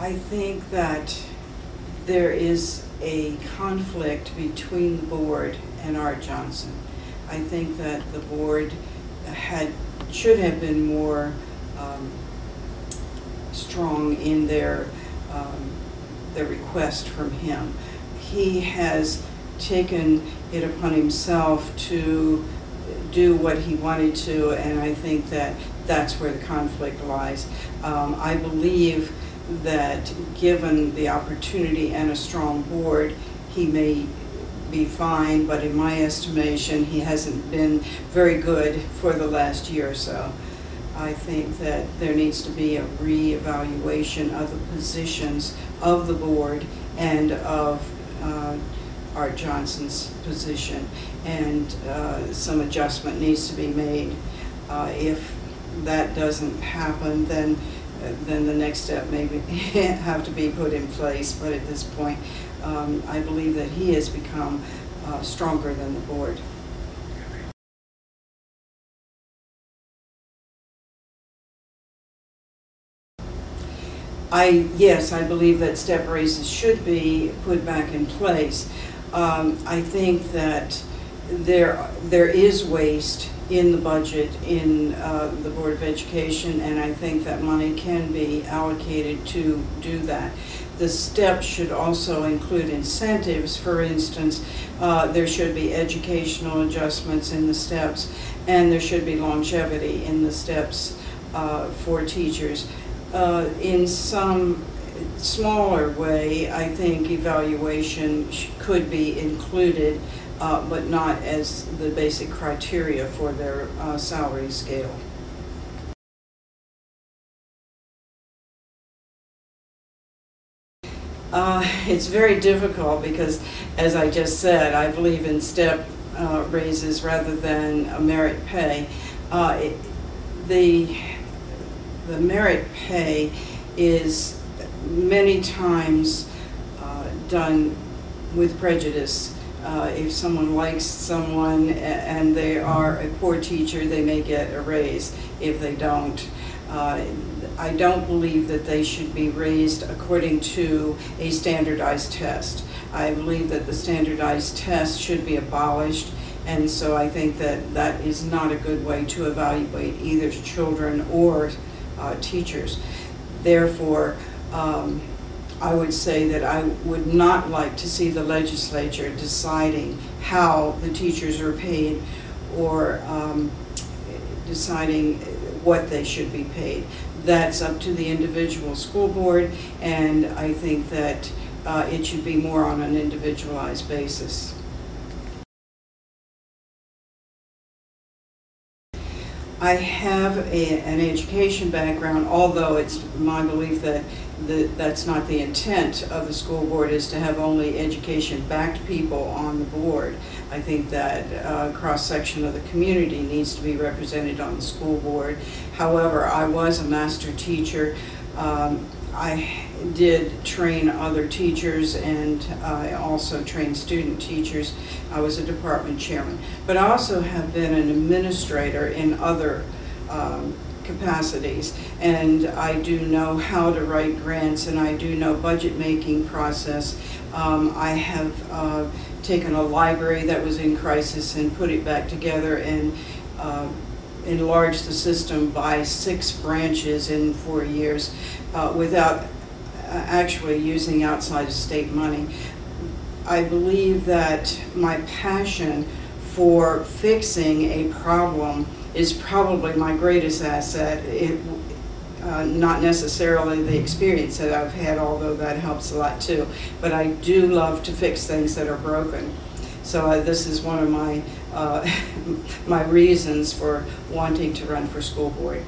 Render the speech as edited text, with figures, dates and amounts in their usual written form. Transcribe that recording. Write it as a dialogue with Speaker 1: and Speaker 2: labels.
Speaker 1: I think that there is a conflict between the board and Art Johnson. I think that the board should have been more strong in their request from him. He has taken it upon himself to do what he wanted to, and I think that that's where the conflict lies. I believe that given the opportunity and a strong board, he may be fine, but in my estimation, he hasn't been very good for the last year or so. I think that there needs to be a reevaluation of the positions of the board and of Art Johnson's position, and some adjustment needs to be made. If that doesn't happen, then the next step may have to be put in place. But at this point, I believe that he has become stronger than the board. Yes, I believe that step raises should be put back in place. I think that there is waste in the budget in the Board of Education, and I think that money can be allocated to do that. The steps should also include incentives. For instance, there should be educational adjustments in the steps, and there should be longevity in the steps for teachers. In some smaller way, I think evaluation could be included, but not as the basic criteria for their salary scale. It's very difficult because, as I just said, I believe in step raises rather than a merit pay. The merit pay is many times done with prejudice. If someone likes someone and they are a poor teacher, they may get a raise. If they don't, I don't believe that they should be raised according to a standardized test. I believe that the standardized test should be abolished, and so I think that that is not a good way to evaluate either children or teachers. Therefore, I would say that I would not like to see the legislature deciding how the teachers are paid or deciding what they should be paid. That's up to the individual school board, and I think that it should be more on an individualized basis. I have an education background, although it's my belief that that's not the intent of the school board, is to have only education-backed people on the board. I think that a cross-section of the community needs to be represented on the school board. However, I was a master teacher. I did train other teachers, and I also trained student teachers. I was a department chairman. But I also have been an administrator in other capacities, and I do know how to write grants, and I do know budget making process. I have taken a library that was in crisis and put it back together and enlarged the system by 6 branches in 4 years without actually using outside state money. I believe that my passion for fixing a problem is probably my greatest asset. Not necessarily the experience that I've had, although that helps a lot too, but I do love to fix things that are broken. So this is one of my my reasons for wanting to run for school board.